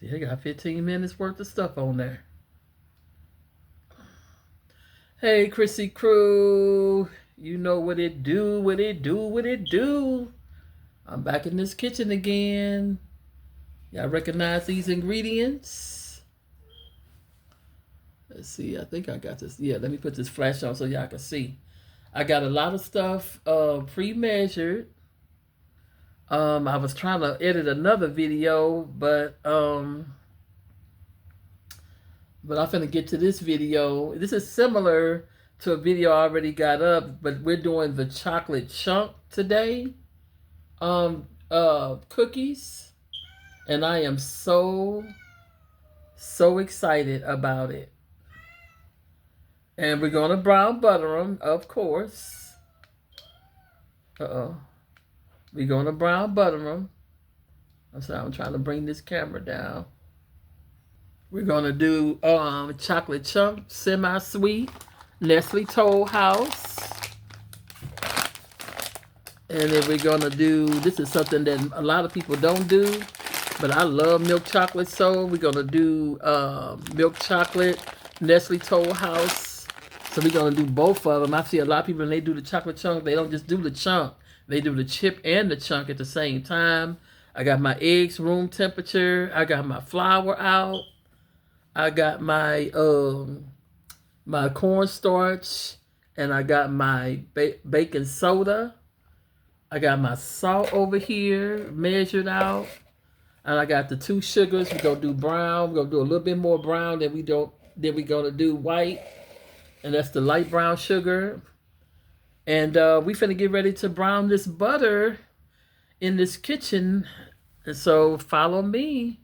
See, I got 15 minutes worth of stuff on there. Hey, Chrissy Crew. You know what it do, what it do, what it do. I'm back in this kitchen again. Y'all recognize these ingredients? Let's see. I think I got this. Yeah, let me put this flash on so y'all can see. I got a lot of stuff pre-measured. I was trying to edit another video, but I'm finna get to this video. This is similar to a video I already got up, but we're doing the chocolate chunk today. Cookies, and I am so excited about it. And we're gonna brown butter them, of course. We're gonna brown butter them. I'm sorry, I'm trying to bring this camera down. We're gonna do chocolate chunk, semi-sweet, Nestle Toll House. And then we're gonna do, this is something that a lot of people don't do, but I love milk chocolate, so we're gonna do milk chocolate, Nestle Toll House. So we're gonna do both of them. I see a lot of people when they do the chocolate chunk, they don't just do the chunk, they do the chip and the chunk at the same time. I got my eggs room temperature. I got my flour out. I got my my cornstarch, and I got my baking soda. I got my salt over here measured out, and I got the 2 sugars. We're gonna do brown. We're gonna do a little bit more brown than we don't. Then we're gonna do white, and that's the light brown sugar. And we finna get ready to brown this butter in this kitchen. And so follow me.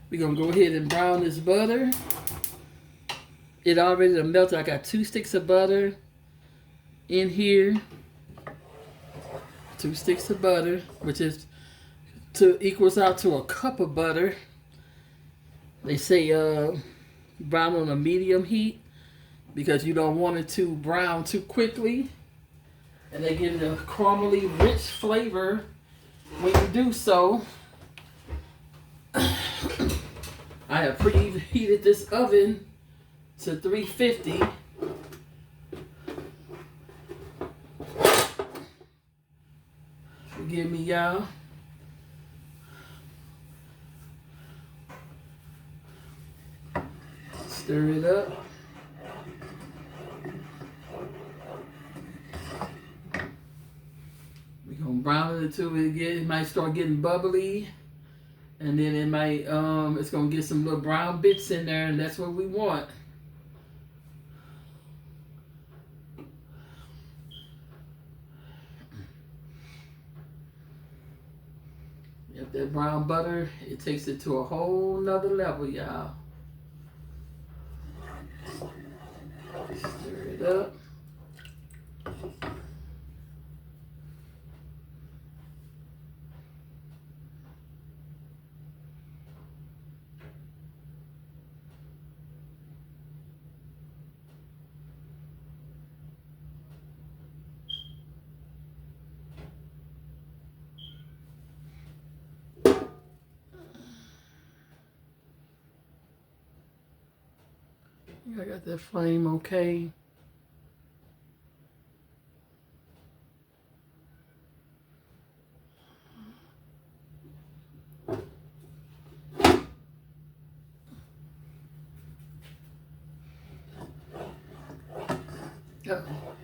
We're gonna go ahead and brown this butter. It already done melted. I got 2 sticks of butter in here. 2 sticks of butter, which is equals out to a cup of butter. They say brown on a medium heat because you don't want it to brown too quickly, and they give it a caramely rich flavor when you do so. I have preheated this oven to 350. Forgive me, y'all. Stir it up. We're gonna brown it until it might start getting bubbly. And then it might, it's gonna get some little brown bits in there, and that's what we want. If that brown butter, it takes it to a whole nother level, y'all. Stir it up. I got that flame okay. Uh-oh.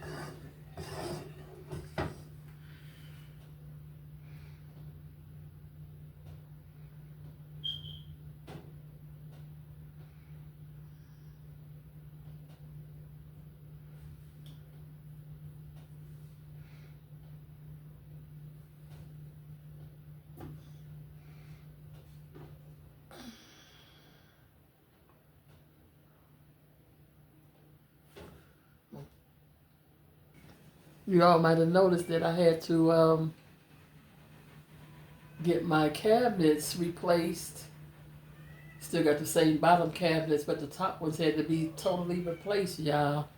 You all might have noticed that I had to get my cabinets replaced. Still got the same bottom cabinets, but the top ones had to be totally replaced, y'all.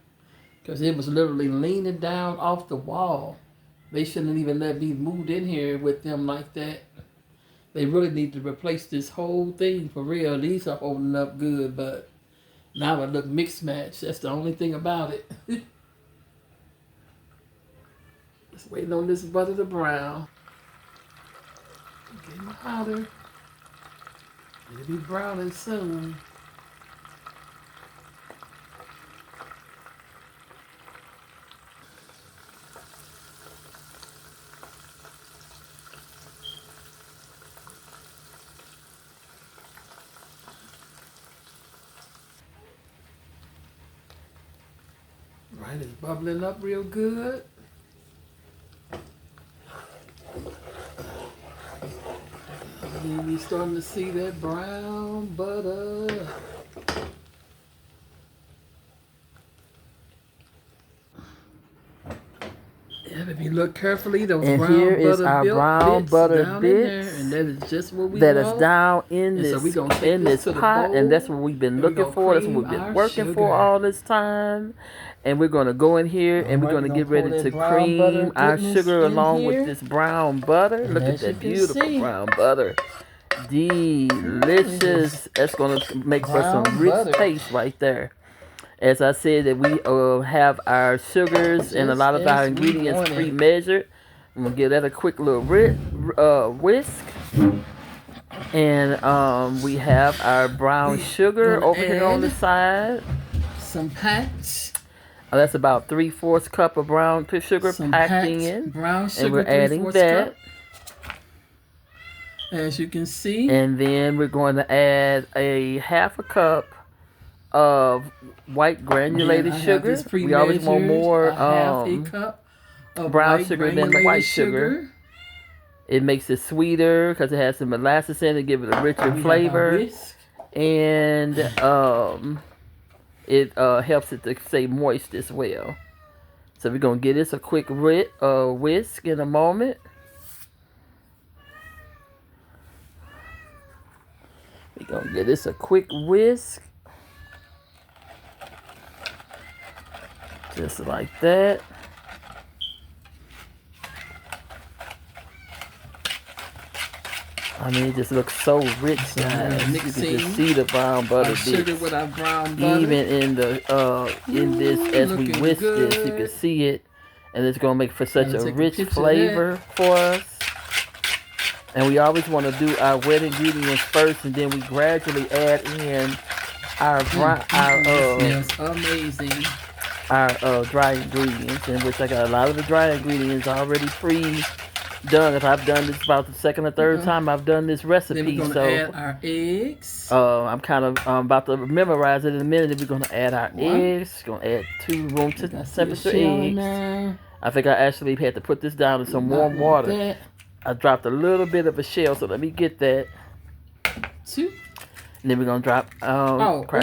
Because it was literally leaning down off the wall. They shouldn't even let me move in here with them like that. They really need to replace this whole thing for real. These are holding up good, but now it look mixed match. That's the only thing about it. Just waiting on this butter to brown. Getting hotter. It'll be browning soon. Right, it's bubbling up real good. And you're starting to see that brown butter. Yeah, if you look carefully, those And brown here is butter our bits brown butter down in there, bits and that is just what we that want. is down in And this so we gonna take this to the pot, bowl, and that's what we've been and we looking gonna for. That's what cream we've been our working sugar. for all this time. And we're gonna go in here and we're Alright, gonna we get gonna ready pour to that brown butter cream our goodness sugar in along here. with this brown butter. And Look at as you that can beautiful see, brown butter. Delicious. That's gonna make for some brown rich butter. taste right there. As I said, that we have our sugars and a Just lot of our as we ingredients want it. pre-measured. I'm gonna give that a quick little whisk. And we have our brown sugar gonna over here on the add side. some packed, That's about 3/4 cup of brown sugar some packed packed in. brown sugar, And we're adding 3/4 that. cup. As you can see, And then we're going to add a 1/2 cup of white granulated again, I have sugar. this We always want pre-measured, more a 1/2 cup of brown white sugar than the granulated white sugar. It makes it sweeter because it has some molasses in it, give it a richer We have our flavor. whisk. And it helps it to stay moist as well. So we're going to give this a quick whisk in a moment. We're going to give this a quick whisk. Just like that. I mean, it just looks so rich, guys. You can just see the brown butter Our sugar bits. with our brown butter. Even in this, as we looking whisk this, you good. can see it, and it's gonna make for such Gotta a take a rich picture of flavor for us. And we always want to do our wet ingredients first, and then we gradually add in our Smells amazing. dry ingredients, in which I got a lot of the dry ingredients already pre-done. If I've done this about the second or third time I've done this Then recipe, we're gonna so add our eggs. I'm kind of about to memorize it in a minute. Then we're gonna add our eggs. Gonna add 2 room temperature eggs. I think I actually had to put this down in some warm water. I dropped a little bit of a shell, so let me get that. 2. And then we're gonna drop crack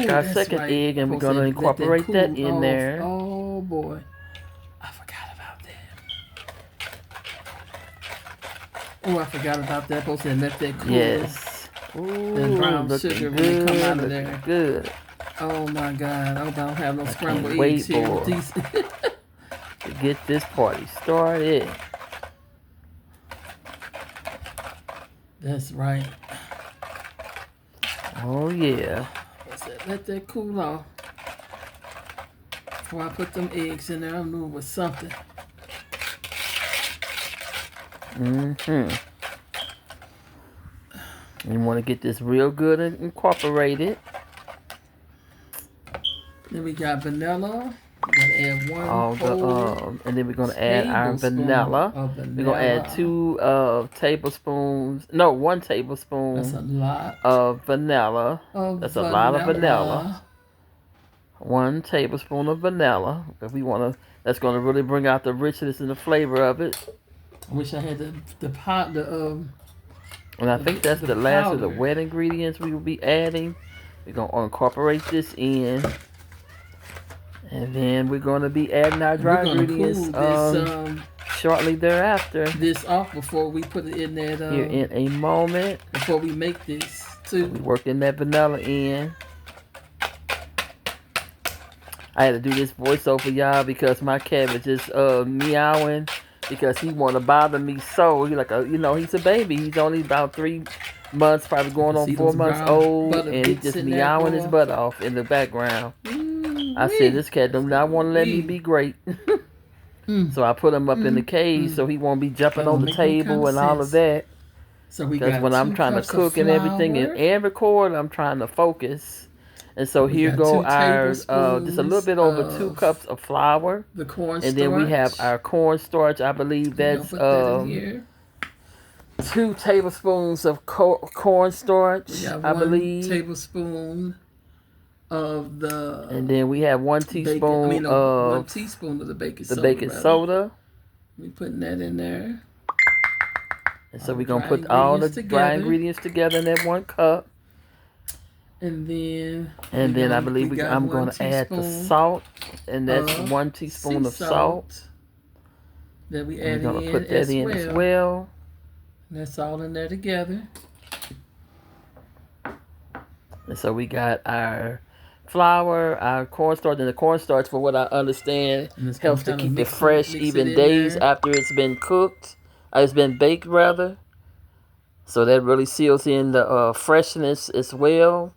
our that's second right. egg, and we're Supposed to gonna let incorporate that cool in off. there. Oh boy, I forgot about that. Oh, I forgot about that. Supposed to let that cool. Yes. Ooh, That brown looking sugar good, when it come out of looking there. good. Oh my God, I don't have no scrambled can't wait eggs here. for With these. To get this party started. That's right. Oh yeah. Let that cool off. Before I put them eggs in there, I knew it was something. You want to get this real good and incorporated. Then we got vanilla. We gotta add one whole and then we're gonna add our vanilla. We're gonna add 1 tablespoon That's a lot of vanilla. That's a lot of vanilla. 1 tablespoon of vanilla. If we wanna, that's gonna really bring out the richness and the flavor of it. I wish I had the pot. And I think that's the last of the wet ingredients we will be adding. We're gonna incorporate this in. And then we're going to be adding our dry ingredients shortly thereafter. This off before we put it in that. Here in a moment. Before we make this too. We working that vanilla in. I had to do this voiceover, y'all, because my cat was just meowing because he want to bother me. So he like he's a baby. He's only about 3 months, probably going on 4 months old, and he just meowing his butt off in the background. I said, this cat does not want to let me be great. So I put him up in the cage so he won't be jumping on the table and all of that. So we because got when I'm trying to cook and everything and record, I'm trying to focus. And so here go our just a little bit over 2 cups of flour. The cornstarch. And then we have our cornstarch. I believe that's 2 tablespoons of cornstarch. I believe 1 tablespoon of the. And then we have 1 teaspoon bacon, of 1 teaspoon of the baking soda. The baking soda. We putting that in there. And so we're gonna put all the dry ingredients together in that 1 cup. And then I believe I'm going to add the salt, and that's 1 teaspoon of salt. That we add in. We're going to put that in as well. And that's all in there together. And so we got our flour, our cornstarch, and the cornstarch, for what I understand, helps to keep it fresh even days after it's been cooked. It's been baked rather. So that really seals in the freshness as well.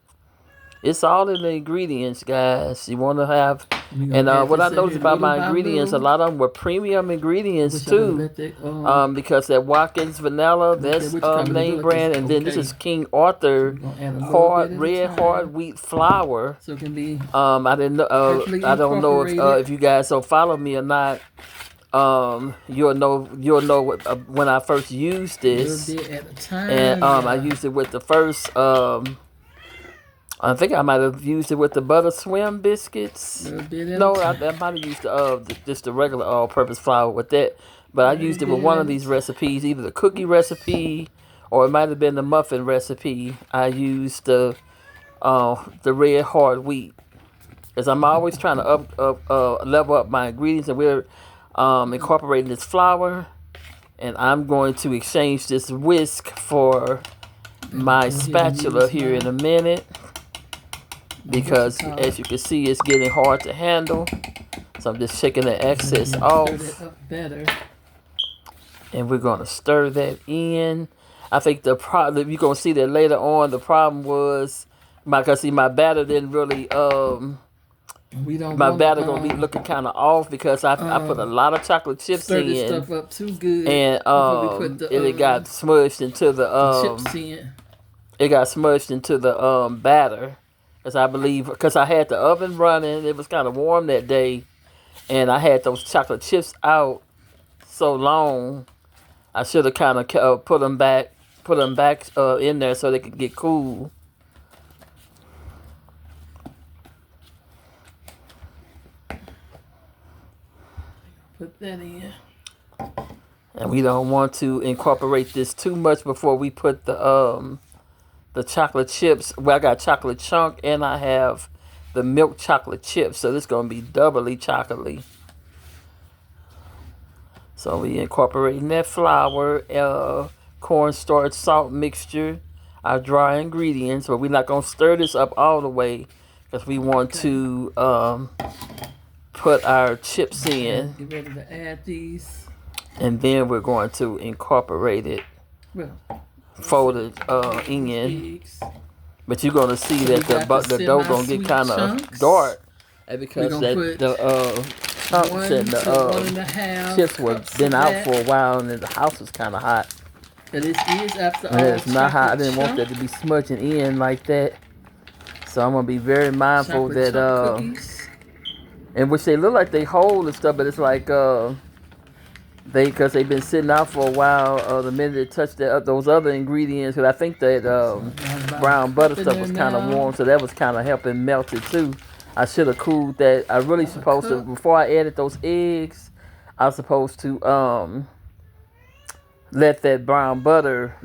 It's all in the ingredients, guys. You want to have, and what I noticed about my ingredients, a lot of them were premium ingredients too. Because that Watkins vanilla, that's name brand, and then this is King Arthur red hard wheat flour. So it can be. I didn't know. I don't know if you guys don't follow me or not. You'll know when I first used this, and I used it with the first. I think I might have used it with the Butter Swim biscuits. No, I might have used just the regular all-purpose flour with that. But I used it with one of these recipes, either the cookie recipe or it might have been the muffin recipe. I used the red hard wheat, because I'm always trying to level up my ingredients, and we're incorporating this flour, and I'm going to exchange this whisk for my spatula here in a minute. Because as you can see, it's getting hard to handle. So I'm just shaking the excess off. And we're going to stir that in. I think the problem, you're going to see that later on, the problem was, because see, my batter didn't really, my batter going to be looking kind of off because I put a lot of chocolate chips in. This stuff up too good. And it got smudged into the, it got smudged into the batter. Because I had the oven running, it was kind of warm that day, and I had those chocolate chips out so long, I should have kind of put them back in there so they could get cool. Put that in. And we don't want to incorporate this too much before we put the chocolate chips. Well, I got chocolate chunk and I have the milk chocolate chips, so this is going to be doubly chocolatey. So we incorporating that flour, cornstarch, salt mixture, our dry ingredients, but we're not going to stir this up all the way because we want to put our chips in. Get ready to add these. And then we're going to incorporate it. Well, folded in, but you're gonna see that the dough gonna get kind of dark, and because the chunks and the chips were been out for a while, and the house was kind of hot. And it is after all. It's not hot. I didn't want that to be smudging in like that, so I'm gonna be very mindful that and which they look like they hold and stuff, but it's like because they've been sitting out for a while. The minute they touch those other ingredients, because I think that brown butter stuff was kind of warm, so that was kind of helping melt it too. I should have cooled that. I really supposed to, before I added those eggs, I was supposed to let that brown butter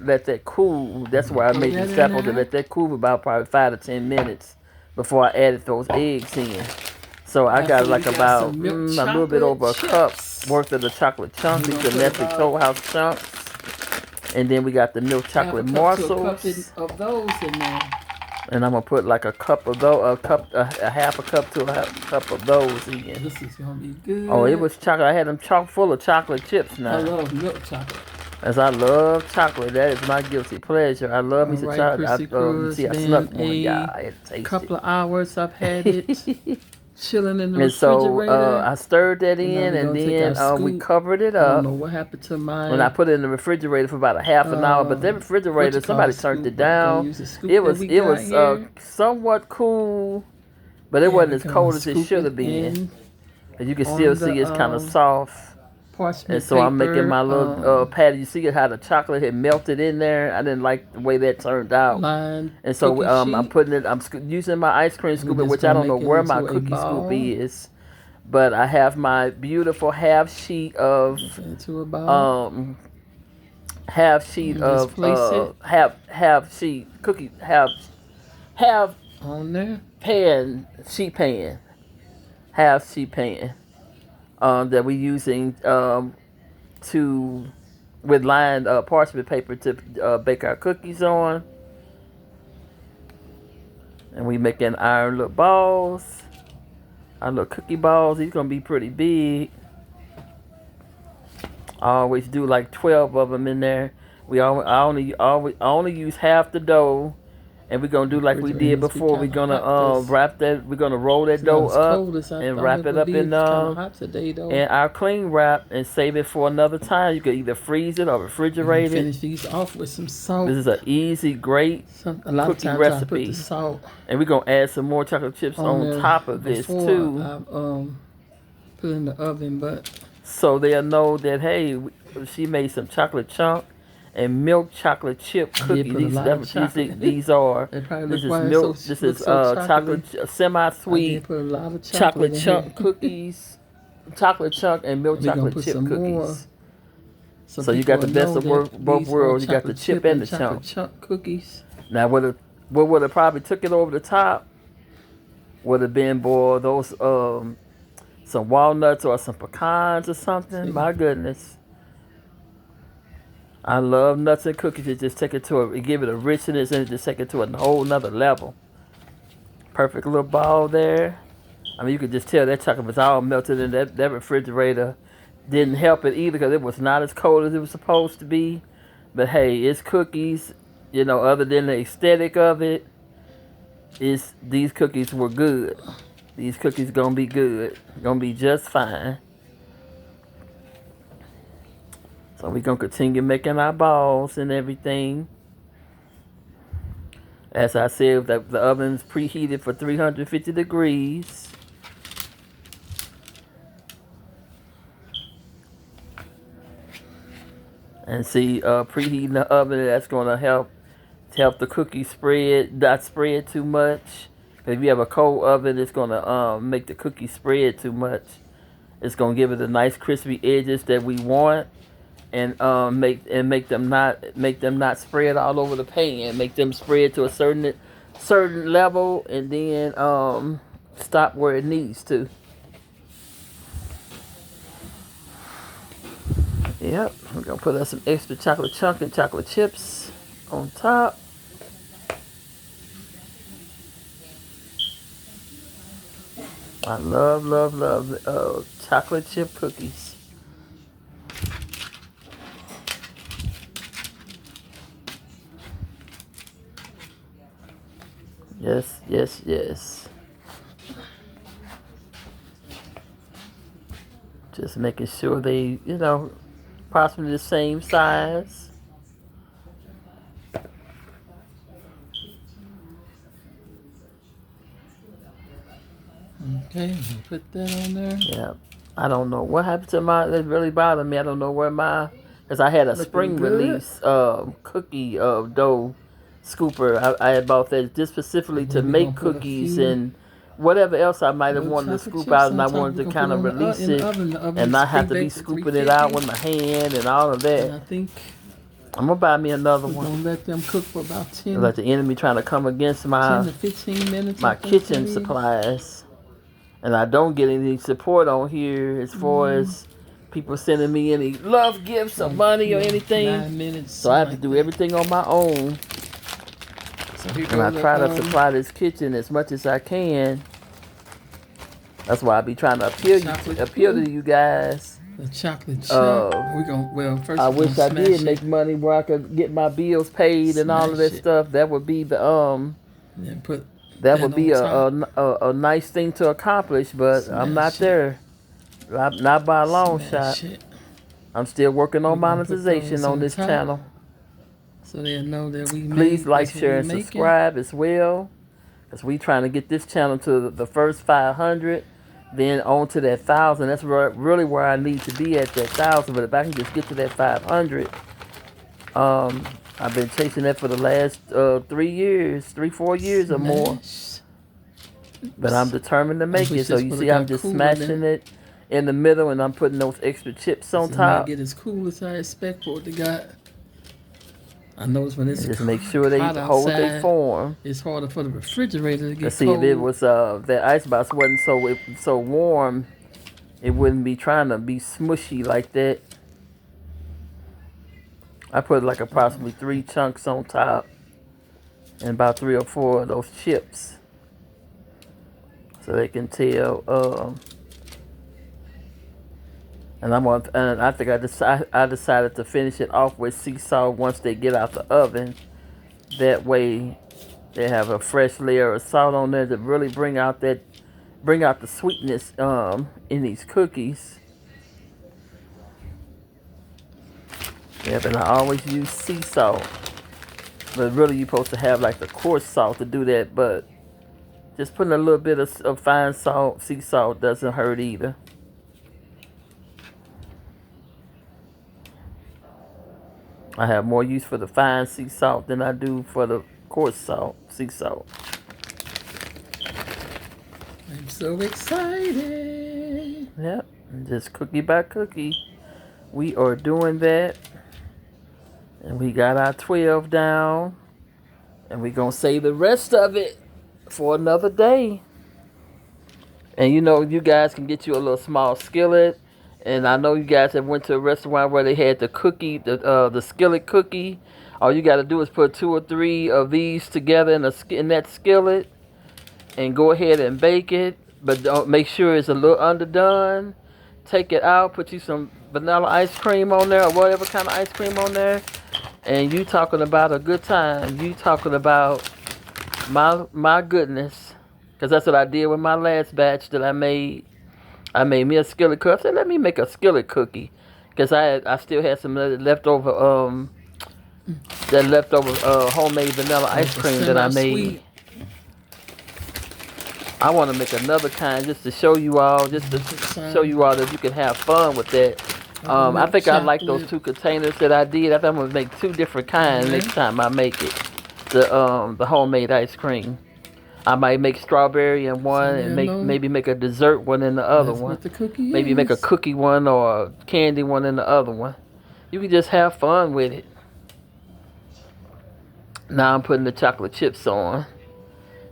cool. That's why I made the sample to let that cool for about probably 5 to 10 minutes before I added those eggs in. So I got like about a little bit over a cup worth of the chocolate chunks, the Nestle Toll House chunks, and then we got the milk chocolate morsels. Of those in there. And I'm gonna put like a cup of those, a half a cup to a cup of those in. This is gonna be good. Oh, it was chocolate. I had them chock full of chocolate chips now. I love milk chocolate. As I love chocolate, that is my guilty pleasure. I love me some Right, chocolate. Crispy I Crust, snuck then one. a Yeah, I had to taste couple it. of hours I've had it chilling in the And so refrigerator. I stirred that And now in, we and gonna take then our we scoop. covered it I don't up. know what happened to my. And I put it in the refrigerator for about a half an hour. But that refrigerator, somebody turned it down. It was somewhat cool, but it wasn't as cold as it should have been. And you can still see it's kind of soft. And so I'm making my little patty. You see how the chocolate had melted in there? I didn't like the way that turned out. And so I'm putting it, I'm using my ice cream scooper, which I don't know where my cookie scoop is. But I have my beautiful half sheet of on there sheet pan that we using with lined parchment paper to bake our cookies on. And we making our little balls, our little cookie balls. These gonna be pretty big. I always do like 12 of them in there. I only use half the dough, and we're gonna do like we did before. We're gonna wrap that. We're gonna roll that dough up and wrap it up in our cling wrap and save it for another time. You could either freeze it or refrigerate it. Finish these off with some salt. This is an easy, great cookie recipe. I put the salt and we're gonna add some more chocolate chips on top of this too. I put in the oven, but so they'll know that hey, she made some chocolate chunk and milk chocolate chip cookies. These are. This is milk. This is chocolate semi-sweet chocolate chunk cookies, chocolate chunk and milk chocolate chip cookies. So you got the best of both worlds. You got the chip and the chunk cookies. Now what would have probably took it over the top would have been those some walnuts or some pecans or something. My goodness. I love nuts and cookies. It just take it give it a richness and it just take it to a whole nother level. Perfect little ball there. I mean, you could just tell that chocolate was all melted in that refrigerator. Didn't help it either because it was not as cold as it was supposed to be. But hey, it's cookies. You know, other than the aesthetic of it, these cookies were good. These cookies gonna be good. Gonna be just fine. So we're going to continue making our balls and everything. As I said, the oven's preheated for 350 degrees. And see, preheating the oven, that's going to help the cookie not spread too much. If you have a cold oven, it's going to make the cookie spread too much. It's going to give it the nice crispy edges that we want. And make them not spread all over the pan. Make them spread to a certain level, and then stop where it needs to. Yep, we're gonna put us some extra chocolate chunk and chocolate chips on top. I love chocolate chip cookies. Yes. Just making sure they, approximately the same size. Okay, put that on there. Yeah. I don't know what happened to that really bothered me. I don't know where because I had a spring release cookie dough scooper. I had bought that just specifically to make cookies and whatever else I might have wanted to scoop out, and I wanted to kind of release it and not have to be scooping it out with my hand and all of that. And I think I'm gonna buy me another one. Gonna let them cook for about 10. Like the enemy trying to come against 10 to 15 minutes. My kitchen supplies, and I don't get any support on here as far as people sending me any love gifts or money or anything. 9 minutes. So I have to do everything on my own. So here And I goes try to supply this kitchen as much as I can. That's why I be trying to appeal to you guys. the chocolate chunk. First I we're gonna wish I smash did it. make money where I could get my bills paid and all of that Smash it. stuff. That would be the And then put that would be on top. a nice thing to accomplish, but I'm not Smash it. there. Not by a long shot. Smash it. I'm still working on We're gonna put monetization those on on this top. channel. So they'll know that we Please like, that's what share, we and making. subscribe as well. Because we trying to get this channel to the first 500. Then on to that 1,000. That's really where I need to be at, that 1,000. But if I can just get to that 500, I've been chasing that for the last 3 years, 4 years or more. But I'm determined to make it. So you see, I'm just smashing it in the middle, and I'm putting those extra chips on It top. might get as cool as I expect for it to got. I notice when it's And just make sure they hold their form. It's harder for the refrigerator to get Let's see, cold. if it was that icebox wasn't so warm, it wouldn't be trying to be smushy like that. I put like approximately 3 chunks on top, and about 3 or 4 of those chips, so they can tell. And I think I decided to finish it off with sea salt once they get out the oven. That way, they have a fresh layer of salt on there to really bring out the sweetness in these cookies. Yeah, but I always use sea salt. But really, you're supposed to have like the coarse salt to do that. But just putting a little bit of fine salt, sea salt, doesn't hurt either. I have more use for the fine sea salt than I do for the coarse salt, sea salt. I'm so excited. Yep, just cookie by cookie. We are doing that. And we got our 12 down. And we're going to save the rest of it for another day. And you know, you guys can get you a little small skillet. And I know you guys have went to a restaurant where they had the cookie, the skillet cookie. All you got to do is put 2 or 3 of these together in that skillet, and go ahead and bake it. But don't make sure it's a little underdone. Take it out, put you some vanilla ice cream on there, or whatever kind of ice cream on there, and you talking about a good time. You talking about my goodness, because that's what I did with my last batch that I made. I made me a skillet cookie. I said, let me make a skillet cookie, because I still had some leftover homemade vanilla ice cream that I made. I want to make another kind just to show you all, that you can have fun with that. I think I like those 2 containers that I did. I think I'm gonna make 2 different kinds next time I make it. The homemade ice cream. I might make strawberry in one, and maybe make a dessert one in the other one. Maybe make a cookie one or a candy one in the other one. You can just have fun with it. Now I'm putting the chocolate chips on.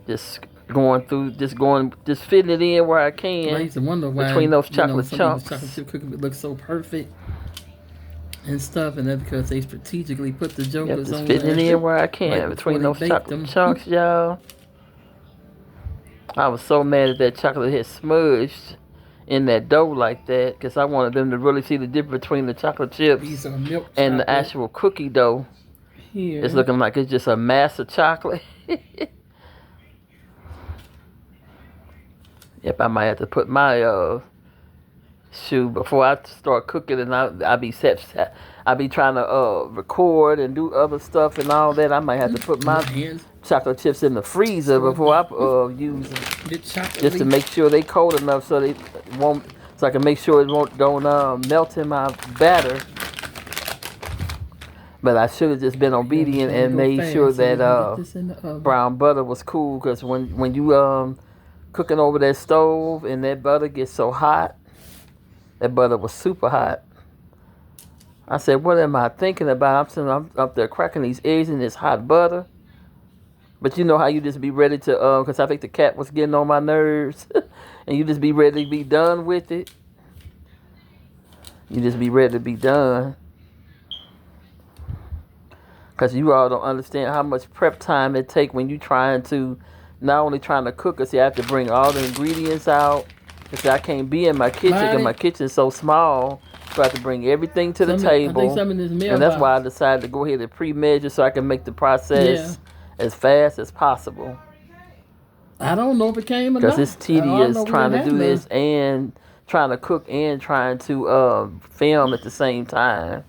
Just fitting it in where I can. I used to wonder why between those chocolate chunks. Chocolate chip cookie would look so perfect and stuff, and that's because they strategically put the jokers on. Fitting it in where I can between those chocolate chunks, y'all. I was so mad that chocolate had smudged in that dough like that, because I wanted them to really see the difference between the chocolate chips and the actual cookie dough. Here. It's looking like it's just a mass of chocolate. Yep, I might have to put my shoe before I start cooking, and I be trying to record and do other stuff and all that. I might have to put my chocolate chips in the freezer before I use them, just to make sure they cold enough so they won't, so I can make sure it don't melt in my batter. But I should have just been obedient and made sure that brown butter was cool, because when you cooking over that stove and that butter gets so hot, that butter was super hot. I said, what am I thinking about? I'm up there cracking these eggs in this hot butter. But you know how you just be ready to, because I think the cat was getting on my nerves, and you just be ready to be done with it. You just be ready to be done. Because you all don't understand how much prep time it take when you trying to, not only trying to cook, because you have to bring all the ingredients out. Because I can't be in my kitchen because my kitchen's so small. So I have to bring everything to the table. I think some in this and that's why I decided to go ahead and pre-measure so I can make the process as fast as possible. I don't know if it came or not. Because it's tedious trying to do this and trying to cook and trying to film at the same time.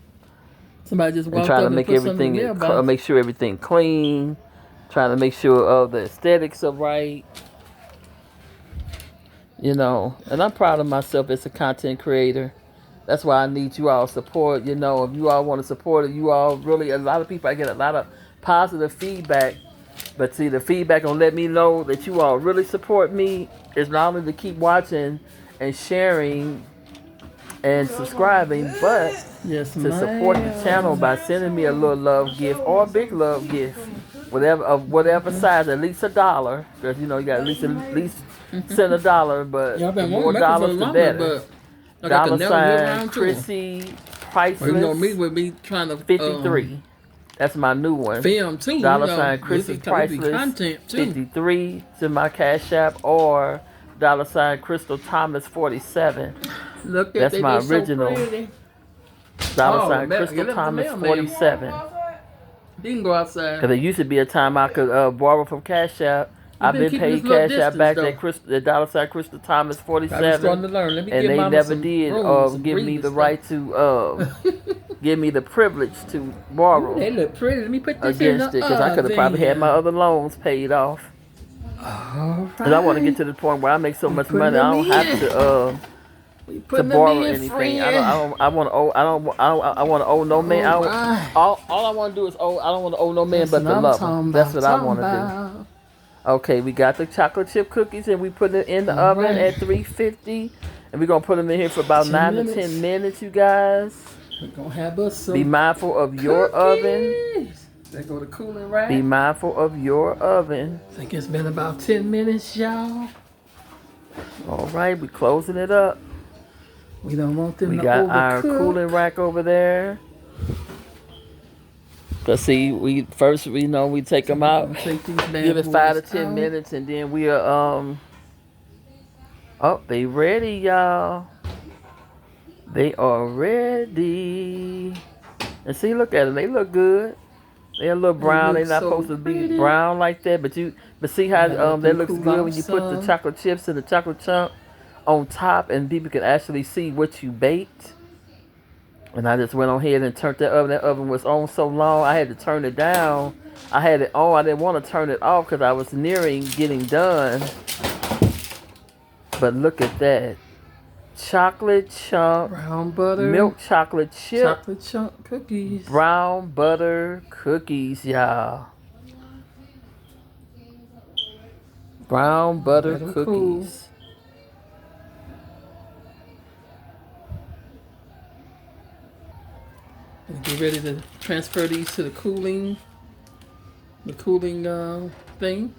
Somebody just walked and trying up to make and put everything, something in the mailbox. make sure everything clean, trying to make sure the aesthetics are right. You know, and I'm proud of myself as a content creator. That's why I need you all support. You know, if you all want to support it, you all really, a lot of people, I get a lot of positive feedback. But see, the feedback will let me know that you all really support me. Is not only to keep watching and sharing and subscribing, but to support the channel by sending me a little love gift or a big love gift, whatever size, at least $1, because you know you got at least send $1, but the more dollars the better. $ Chrissy Priceless. You know me would be trying to 53. That's my new one. Film too. $ Chrissy Priceless 53 to my Cash App, or $ Crystal Thomas 47. Look at that's my original. $. Crystal Thomas 47. You can go outside. Because there used to be a time I could borrow from Cash App. I've been paid Cash App back that $ Crystal Thomas 47. To learn. Let me and they never did give me the right to give me the privilege to borrow. They look pretty. Let me put this against it, because I could have probably had my other loans paid off. Because I want to get to the point where I make so much money, I don't have to borrow anything. I want to owe no man. All I want to do is I don't want to owe no man but to love him. That's what I want to do. Okay, we got the chocolate chip cookies and we put it in the oven at 350, and we're gonna put them in here for about 9 to 10 minutes, you guys. We're gonna have us some. Be mindful of your oven. They go to cooling rack. Be mindful of your oven. I think it's been about 10 minutes, y'all. All right, we closing it up. We don't want them to overcook. We got our cooling rack over there. Cause see, we take them out, give it 5 to 10 minutes, and then we are oh, they ready, y'all. They are ready. And see, look at them. They look good. They're a little brown. They're not supposed to be brown like that, but see how that looks good when you put the chocolate chips and the chocolate chunk on top, and people can actually see what you baked. And I just went on ahead and turned that oven. That oven was on so long, I had to turn it down. I had it on. I didn't want to turn it off because I was nearing getting done. But look at that. Chocolate chunk. Brown butter. Milk chocolate chip. Chocolate chunk cookies. Brown butter cookies, y'all. Brown butter cookies. Cool. Get ready to transfer these to the cooling thing,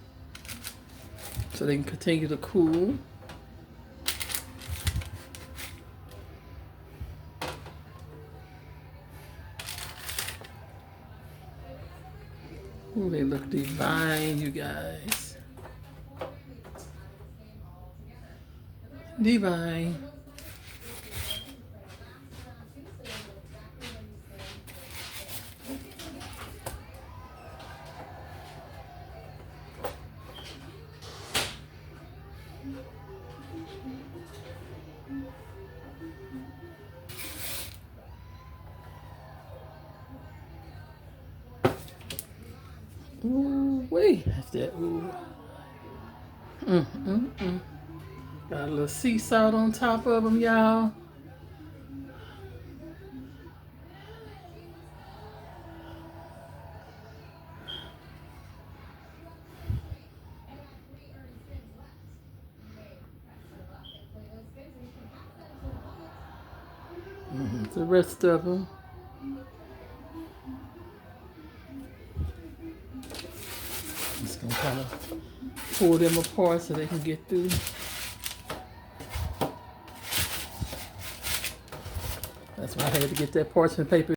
so they can continue to cool. Ooh, they look divine, you guys. Divine. Ooh, wait, that's that. Ooh. Got a little sea salt on top of them, y'all. The rest of them. Just gonna kind of pull them apart so they can get through. That's why I had to get that parchment paper.